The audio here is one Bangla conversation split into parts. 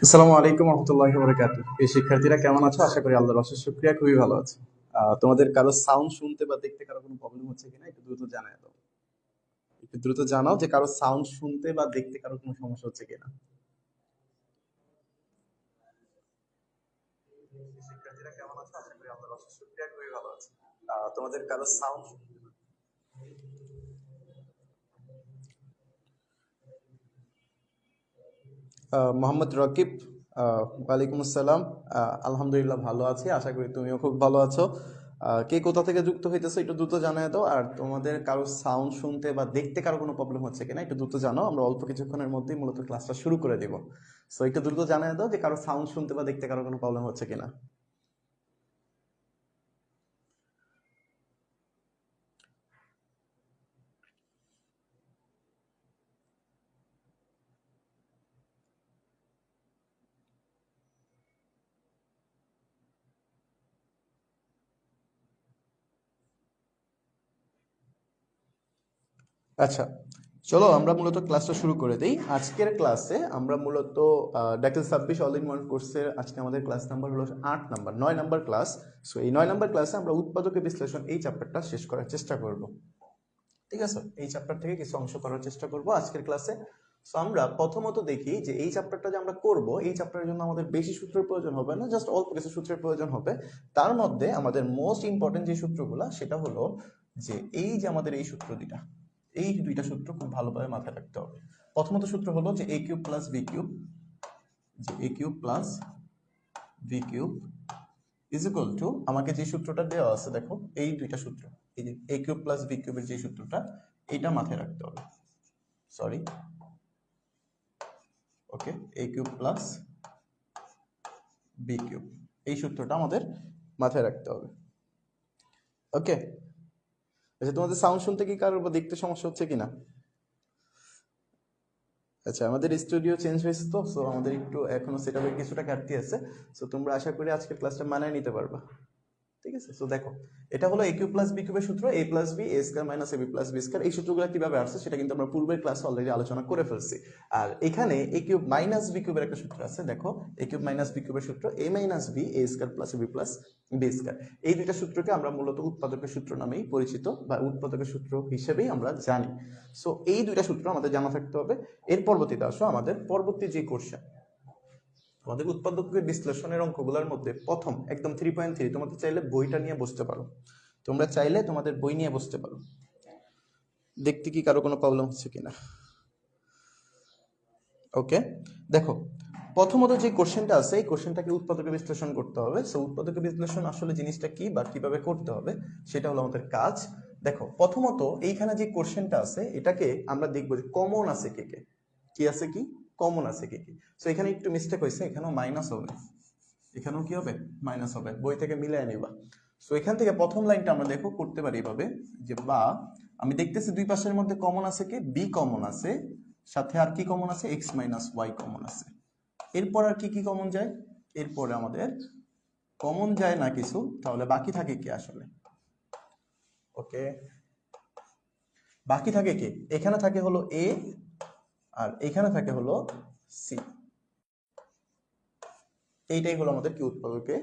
আসসালামু আলাইকুম রহমতুল্লাহি ওয়া বারাকাতুহু। এই শিক্ষার্থীরা কেমন আছো? আশা করি আল্লাহর অশেষ শুকরিয়া খুবই ভালো আছে। তোমাদের কারো সাউন্ড শুনতে বা দেখতে কারো কোনো প্রবলেম হচ্ছে কিনা একটু দ্রুত জানাই দাও। একটু দ্রুত জানাও যে কারো সাউন্ড শুনতে বা দেখতে কারো কোনো সমস্যা হচ্ছে কিনা। শিক্ষার্থীরা কেমন আছো? আশা করি আল্লাহর অশেষ শুকরিয়া খুবই ভালো আছে। তোমাদের কারো সাউন্ড মোহাম্মদ রকিব, ওয়ালাইকুম আসসালাম। আলহামদুলিল্লাহ ভালো আছি, আশা করি তুমিও খুব ভালো আছো। কে কোথা থেকে যুক্ত হইতেছো একটু দ্রুত জানাই দাও। আর তোমাদের কারো সাউন্ড শুনতে বা দেখতে কারো কোনো প্রবলেম হচ্ছে কিনা একটু দ্রুত জানাও, আমরা অল্প কিছুক্ষণের মধ্যেই মূলত ক্লাসটা শুরু করে দিব। সো একটু দ্রুত জানাই দাও যে কারো সাউন্ড শুনতে বা দেখতে কারো কোনো প্রবলেম হচ্ছে কিনা। আচ্ছা, চলো আমরা মূলত ক্লাসটা শুরু করে দিই। আজকের ক্লাসে আমরা মূলত ডাক্তার সাব্বিশ অল ইন ওয়ান কোর্সের আজকে আমাদের ক্লাস নাম্বার হলো 8 নাম্বার, 9 নাম্বার ক্লাস। সো এই 9 নাম্বার ক্লাসে আমরা উৎপাদকের বিশ্লেষণ এই চ্যাপ্টারটা শেষ করার চেষ্টা করব। ঠিক আছে, এই চ্যাপ্টার থেকে কিছু অংশ করার চেষ্টা করব আজকের ক্লাসে। সো আমরা প্রথমত দেখি যে এই চ্যাপ্টারটা যে আমরা করব, এই চ্যাপ্টারের জন্য আমাদের বেশি সূত্রের প্রয়োজন হবে না, জাস্ট অল্প কিছু সূত্রের প্রয়োজন হবে। তার মধ্যে আমাদের মোস্ট ইম্পর্টেন্ট যে সূত্রগুলো সেটা হলো যে এই যে আমাদের এই সূত্র দুইটা, এই দুইটা সূত্র খুব ভালোভাবে মাথায় রাখতে হবে। প্রথমত সূত্র হলো যে a cube plus b cube, যে a cube plus b cube is equal to, আমাকে যে সূত্রটা দেওয়া আছে দেখো, এই দুইটা সূত্র, এই যে a কিউব প্লাস b কিউবের যে সূত্রটা, এটা মাথায় রাখতে হবে। Sorry, okay, a cube plus b cube, এই সূত্রটা আমাদের মাথায় রাখতে হবে। ওকে, আচ্ছা তোমাদের সাউন্ড শুনতে কি কারোর বা দেখতে সমস্যা হচ্ছে কিনা? আচ্ছা, আমাদের স্টুডিও চেঞ্জ হয়েছে তো, সো আমাদের একটু এখনো সেটআপের কিছুটা ঘাটতি আছে। সো তোমরা আশা করি আজকের ক্লাসটা মানায় নিতে পারবা। ঠিক আছে, সো দেখো, এটা হলো a কিউব প্লাস b কিউবের সূত্র, a plus b a square minus ab plus b square. এই সূত্রগুলো কিভাবে আসছে সেটা কিন্তু আমরা পূর্বের ক্লাসে অলরেডি আলোচনা করে ফেলছি। আর এখানে a কিউব মাইনাস b কিউবের একটা সূত্র আছে, দেখো a কিউব মাইনাস b কিউবের সূত্র a minus b a square plus ab plus b square. এই দুইটা সূত্রকে আমরা মূলত উৎপাদকের সূত্র নামেই পরিচিত বা উৎপাদকের সূত্র হিসেবেই আমরা জানি। সো এই দুইটা সূত্র আমাদের জানা থাকতে হবে। এর পরবর্তীতে আসো আমাদের পরবর্তী যে কোশ্চেন, আমাদের উৎপাদকের বিশ্লেষণের অঙ্কগুলোর মধ্যে প্রথম একদম 3.3, তোমাদের চাইলে বইটা নিয়ে বসতে পারো, তোমরা চাইলে তোমাদের বই নিয়ে বসতে পারো, দেখতে কি কারো কোনো প্রবলেম হচ্ছে কিনা। ওকে, দেখো প্রথমত যে কোশ্চেনটা আছে, এই কোশ্চেনটাকে উৎপাদকের বিশ্লেষণ করতে হবে। সো উৎপাদকের বিশ্লেষণ আসলে জিনিসটা কি বা কিভাবে করতে হবে সেটা হলো আমাদের কাজ। দেখো প্রথমত এইখানে যে কোশ্চেনটা আছে এটাকে আমরা দেখবো যে কমন আছে কে কে, কি আছে, কি কমন আছে কে কে। সো এখানে একটু মিস্টেক হয়েছে, এখানেও মাইনাস হবে, এখানেও কি হবে, মাইনাস হবে, বই থেকে মিলিয়ে নিবা। সো এখান থেকে প্রথম লাইনটা আমরা দেখো করতে পারি এভাবে যে, বা আমি দেখতেছি দুই পাশের মধ্যে কমন আছে কি, বি কমন আছে, সাথে আর কি কমন আছে, এক্স মাইনাস ওয়াই কমন আছে। এরপর আর কি কি কমন যায়, এরপরে আমাদের কমন যায় না কিছু, তাহলে বাকি থাকে কি আসলে। ওকে, বাকি থাকে কি, এখানে থাকে হলো এ আর এখানে থাকে হলো সি। এইটাই হলো আমাদের কি উৎপাদকে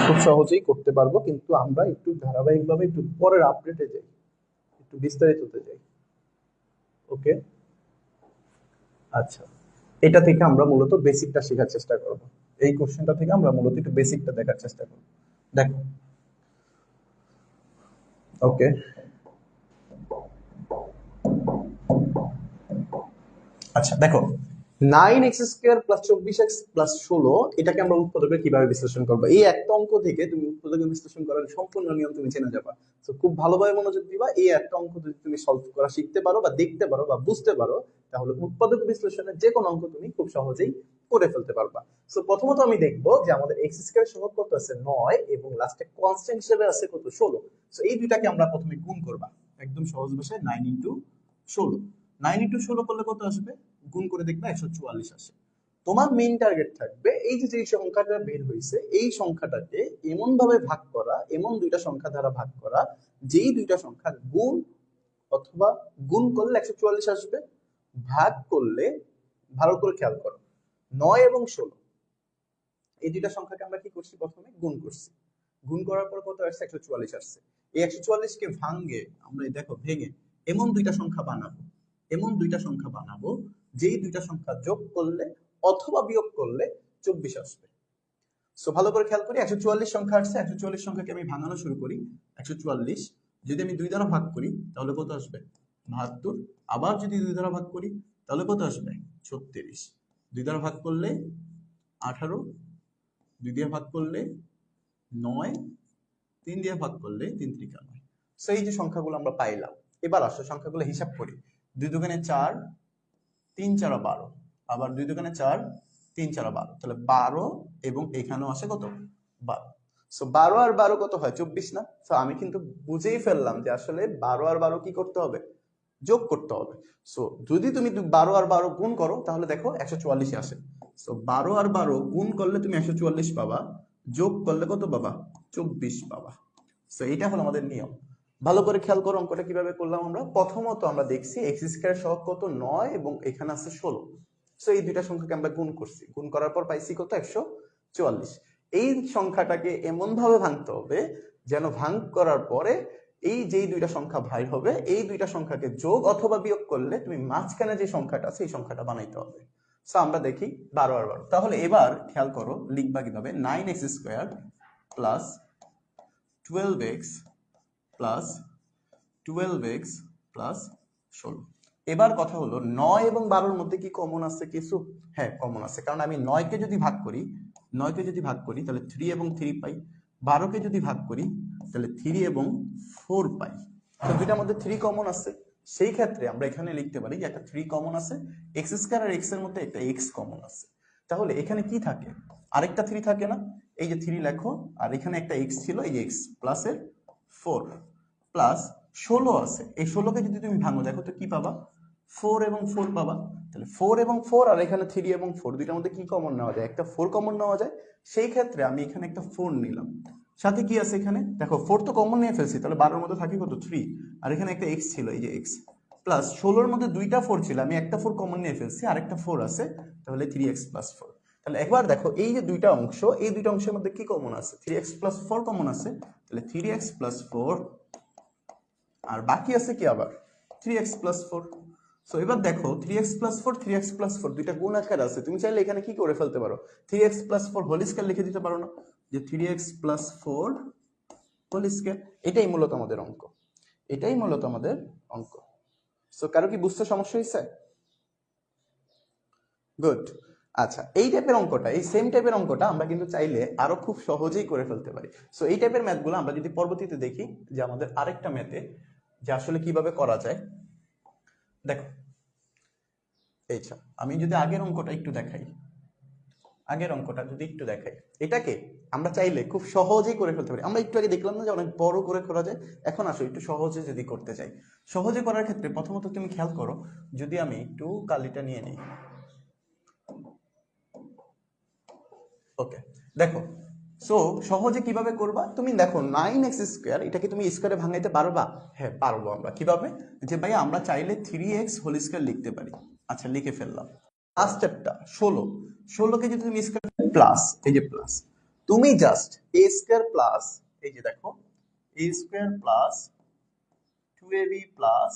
খুব সহজেই করতে পারবো, কিন্তু আমরা একটু ধারাবাহিকভাবে একটু পরের আপডেটে যাই, একটু বিস্তারিততে যাই। ওকে, আচ্ছা, এটা থেকে আমরা মূলত বেসিকটা শেখার চেষ্টা করব। এই কোশ্চেনটা থেকে আমরা মূলত একটু বেসিকটা দেখার চেষ্টা করব। দেখো, ওকে, আচ্ছা দেখো, 9x² প্লাস 24x+16, এটাকে আমরা উৎপাদকে কিভাবে বিশ্লেষণ করবো। এই একটা অঙ্ক থেকে তুমি উৎপাদকে বিশ্লেষণ করার সম্পূর্ণ নিয়ম তুমি জেনে যাবা। তো খুব ভালোভাবে মনোযোগ দিবা। এই একটা অঙ্ক যদি তুমি সলভ করা শিখতে পারো বা দেখতে পারো বা বুঝতে পারো, তাহলে উৎপাদক বিশ্লেষণের যে কোনো অঙ্ক তুমি খুব সহজেই করে ফেলতে পারবা। তো প্রথমত আমি দেখবো যে আমাদের x² সহগ কত আছে 9 এবং লাস্টে কনস্ট্যান্ট হিসেবে আছে কত 16। তো এই দুইটাকে আমরা প্রথমে গুণ করবা, একদম সহজ ভাষায় 9 × 16। 9 × 16 করলে কত আসবে, গুণ করে দেখবে 144 আসে। তোমার মেইন টার্গেট থাকবে এই যে সংখ্যাটা বের হয়েছে এই সংখ্যাটাকে এমন ভাবে ভাগ করা, এমন দুইটা সংখ্যা দ্বারা ভাগ করা যেই দুইটা সংখ্যা গুণ অথবা গুণ করলে 144 আসবে, ভাগ করলে, ভালো করে খেয়াল করো, 9 এবং 16 এই দুইটা সংখ্যাকে আমরা কি করছি, প্রথমে গুণ করছি। গুণ করার পর কত আসছে, 144 আসছে। এই 144 কে ভাঙে আমরা দেখো ভেঙে এমন দুইটা সংখ্যা বানাবো, এমন দুইটা সংখ্যা বানাবো যেই দুইটা সংখ্যা যোগ করলে অথবা বিয়োগ করলে 24 আসবে। সো ভালো করে খেয়াল করি, 144 সংখ্যা আসছে, 144 সংখ্যাকে আমি ভাঙানো শুরু করি। 144 যদি আমি 2 দ্বারা ভাগ করি তাহলে কত আসবে, 72। আবার যদি 2 দ্বারা ভাগ করি তাহলে কত আসবে, 36। 2 দ্বারা ভাগ করলে 18, 2 দিয়ে ভাগ করলে 9, 3 দিয়ে ভাগ করলে 3 × 3 = 9। সো এই যে সংখ্যাগুলো আমরা পাইলাম, এবার আসো সংখ্যাগুলো হিসাব করি। 2 দুগুণে 4, 3 × 4 = 12, আবার 2 দুগুণে 4, 3 × 4 = 12, তাহলে 12 এবং এখানেও আসে কত, 12। সো 12 আর 12 কত হয়, 24 না? সো আমি কিন্তু বুঝেই ফেললাম যে আসলে 12 আর 12 কি করতে হবে, যোগ করতে হবে। সো যদি তুমি 12 আর 12 গুণ করো তাহলে দেখো 144 আসে। সো 12 আর 12 গুণ করলে তুমি 144 পাবা, যোগ করলে কত পাবা, 24 পাবা। সো এইটা হলো আমাদের নিয়ম। ভালো করে খেয়াল করো অঙ্কটা কিভাবে করলাম আমরা। প্রথমত আমরা দেখছি x² সহগ কত 9 এবং এখানে আছে 16। সো এই দুইটা সংখ্যাকে আমরা গুণ করছি, গুণ করার পর পাইছি কত, 144। এই সংখ্যাটাকে এমন ভাবে ভাঙতে হবে যেন ভাঙ করার পরে এই যেই দুইটা সংখ্যা ভাই হবে এই দুইটা সংখ্যাকে যোগ অথবা বিয়োগ করলে তুমি মাঝখানে যে সংখ্যাটা আছে এই সংখ্যাটা বানাইতে হবে। সো আমরা দেখি 12 আর 12, তাহলে এবার খেয়াল করো লিখবা কিভাবে, 9x² plus 12x plus 12x plus 16। এবার কথা হলো 9 এবং 12-র মধ্যে কি কমন আছে কিছু? হ্যাঁ কমন আছে, কারণ আমি 9কে যদি ভাগ করি, 9কে যদি ভাগ করি তাহলে 3 এবং 3 পাই, 12কে যদি ভাগ করি তাহলে 3 এবং 4 পাই। তো দুইটার মধ্যে 3 কমন আছে, সেই ক্ষেত্রে আমরা এখানে লিখতে পারি যে একটা 3 কমন আছে, x² আর x এর মধ্যে একটা x কমন আছে। তাহলে এখানে কি থাকে, আরেকটা 3 থাকে না, এই যে 3 লেখো, আর এখানে একটা x ছিল, এই যে x প্লাস এর 4 প্লাস 16 আছে। এই 16কে যদি তুমি ভাঙো দেখো তো কি পাবা, 4 এবং 4 পাবা। তাহলে 4 এবং 4 আর এখানে 3 এবং 4 দুইটার মধ্যে কি কমন নেওয়া যায়, একটা 4 কমন নেওয়া যায়। সেই ক্ষেত্রে আমি এখানে একটা 4 নিলাম, সাথে কি আছে এখানে দেখো 4 তো কমন নিয়ে ফেলছি, তাহলে 12-র মধ্যে থাকে কত, 3, আর এখানে একটা x ছিল, এই যে x প্লাস 16-র মধ্যে দুইটা 4 ছিল, আমি একটা 4 কমন নিয়ে ফেলছি, আর একটা 4 আছে, তাহলে 3x + 4। তাহলে একবার দেখো এই যে দুইটা অংশ, এই দুইটা অংশের মধ্যে কি কমন আছে, 3x + 4 কমন আছে, তাহলে 3x + 4, আর বাকি আছে কি আবার 3x + 4। সো এবার দেখো 3x + 4, 3x + 4 দুইটা গুণ আকার আছে, তুমি চাইলে এখানে কি করে ফেলতে পারো, 3x + 4 হোল স্কয়ার লিখে দিতে পারো না, যে 3x + 4 হোল স্কয়ার। এটাই মূলত আমাদের অঙ্ক, এটাই মূলত আমাদের অঙ্ক। সো কারো কি বুঝতে সমস্যা হয়েছে? গুড। আচ্ছা, এই টাইপের অঙ্কটা, এই সেম টাইপের অঙ্কটা আমরা কিন্তু চাইলে আরো খুব সহজেই করে ফেলতে পারি। সো এই টাইপের ম্যাথগুলো আমরা যদি পরবর্তীতে দেখি যে আমাদের আরেকটা ম্যাথে যে আসলে কিভাবে করা যায়। দেখো এইটা আমি যদি আগের অঙ্কটা একটু দেখাই, আগের অঙ্কটা যদি একটু দেখাই, এটাকে আমরা চাইলে খুব সহজেই করে ফেলতে পারি। আমরা একটু আগে দেখলাম না যে অনেক বড় করে করা যায়, এখন আসো একটু সহজে যদি করতে চাই। সহজে করার ক্ষেত্রে প্রথমত তুমি খেয়াল করো, যদি আমি একটু কালিটা নিয়ে নিই, ওকে দেখো। সো সহজে কিভাবে করবা, তুমি দেখো 9x² এটাকে তুমি স্কয়ারে ভাঙাইতে পারবা? হ্যাঁ পারবো। আমরা কিভাবে, যে ভাই আমরা চাইলে 3x হোল স্কয়ার লিখতে পারি। আচ্ছা লিখে ফেললাম। লাস্ট স্টেপটা 16, 16কে যদি তুমি স্কয়ার প্লাস, এই যে প্লাস তুমি জাস্ট এ স্কোয়ার প্লাস, এই যে দেখো, A square plus 2ab plus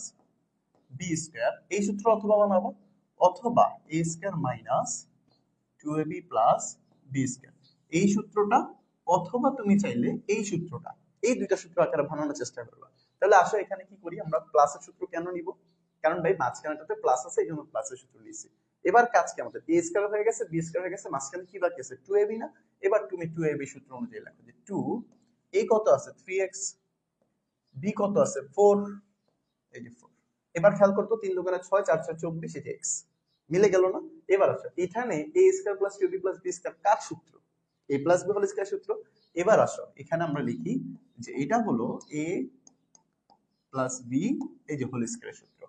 B square এই সূত্র অথবা বানাবো, অথবা A square minus 2ab plus B square এই সূত্রটা, অথবা তুমি চাইলে এই সূত্রটা, এই দুইটা সূত্র আকারে বানানোর চেষ্টা করবা। তাহলে আসো এখানে কি করি, আমরা প্লাসের সূত্র কেন নিব, কারণ ভাই মাঝখানেটাতে প্লাস আছে, এই জন্য প্লাসের সূত্র নিয়েছি। এবার কাজ কি আমাদের, এ স্কোয়ার হয়ে গেছে, বি স্কোয়ার হয়ে গেছে, মাঝখানে কি বাকি আছে, 2ab না। এবার তুমি 2ab সূত্র অনুযায়ী লেখো যে 2 a কত আছে 3x, বি কত আছে 4, এই যে 4। এবার খেয়াল করতো 3 দুগুণে 6, 4 6 24, এই যে x মিলে গেল না। এবার আসো এখানে a square plus 2b plus b square কার সূত্র, a plus b whole square সূত্র। এবার আসো এখানে আমরা লিখি যে এটা হলো a প্লাস b, এই যে হোল স্কয়ার সূত্র।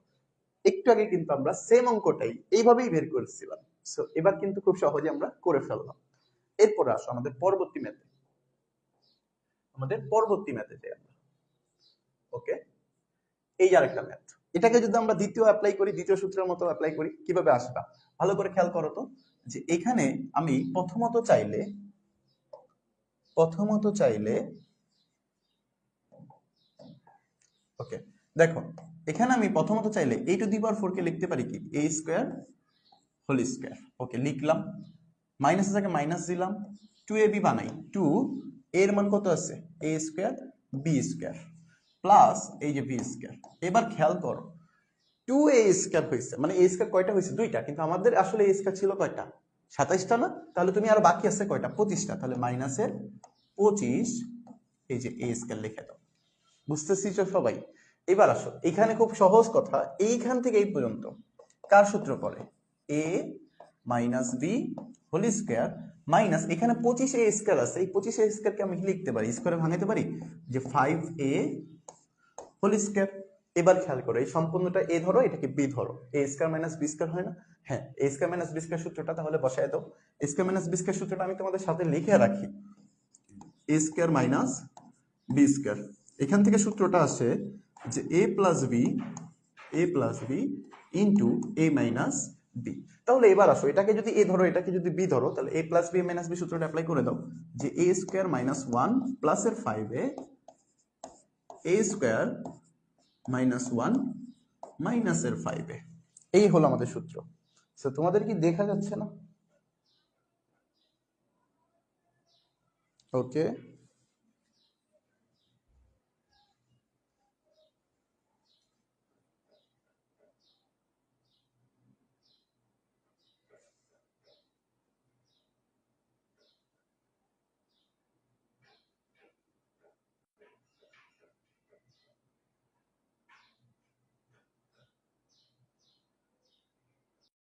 একটু আগে কিন্তু আমরা সেম অঙ্কটাই এইভাবেই বের করেছিলাম। সো এবার কিন্তু খুব সহজে আমরা করে ফেললাম। এরপর আসো আমাদের পরবর্তী ম্যাথে, যাই আমরা। ওকে, এই আরেকটা ম্যাথ, এটাকে যদি আমরা দ্বিতীয় অ্যাপ্লাই করি, দ্বিতীয় সূত্রের মতো অ্যাপ্লাই করি, কিভাবে আসবা ভালো করে খেয়াল করো তো। যে এখানে আমি প্রথমত চাইলে ওকে, দেখো এখানে আমি প্রথমত চাইলে a টু দি পাওয়ার 4 কে লিখতে পারি কি a স্কয়ার হোল স্কয়ার। ওকে, লিখলাম, মাইনাস থেকে মাইনাস দিলাম, 2ab বানাই, 2 এর মান কত আছে a square b square plus এই যে b স্কয়ার। এবার খেয়াল করো 2a স্কয়ার হয়েছে, মানে a স্কয়ার কয়টা হয়েছে, দুইটা, কিন্তু আমাদের আসলে a স্কয়ার ছিল কয়টা, 27টা না। তাহলে তুমি আর বাকি আছে কয়টা, 25টা, তাহলে মাইনাসের 25, এই যে a স্কয়ার লিখে দাও। বুঝতেছি তো সবাই? এবার আসো এখানে খুব সহজ কথা, এইখান থেকে এই পর্যন্ত কার সূত্র পড়ে, a minus b whole square minus এখানে 25a স্কয়ার আছে, এই 25a স্কয়ারকে আমি লিখতে পারি, স্কয়ারে ভাঙাতে পারি যে 5a হোল স্কয়ার। এবার খেয়াল করো এই সম্পূর্ণটা a ধরো, এটাকে b ধরো, a square minus b square হয় না, হ্যাঁ a square minus b square সূত্রটা তাহলে বসায় দাও। a square minus b square সূত্রটা আমি তোমাদের সাথে লিখে রাখি, a square minus b square, এখান থেকে সূত্রটা আসে যে a plus b into a minus b. তাহলে এবার আসো এটাকে যদি a ধরো, এটাকে যদি b ধরো, তাহলে a plus b minus b সূত্রটা অ্যাপ্লাই করে দাও যে a স্কয়ার মাইনাস 1 প্লাসের 5a, a স্কয়ার মাইনাস 1 মাইনাসের 5a, এই হলো আমাদের সূত্র। সো তোমাদের কি দেখা যাচ্ছে না? ওকে।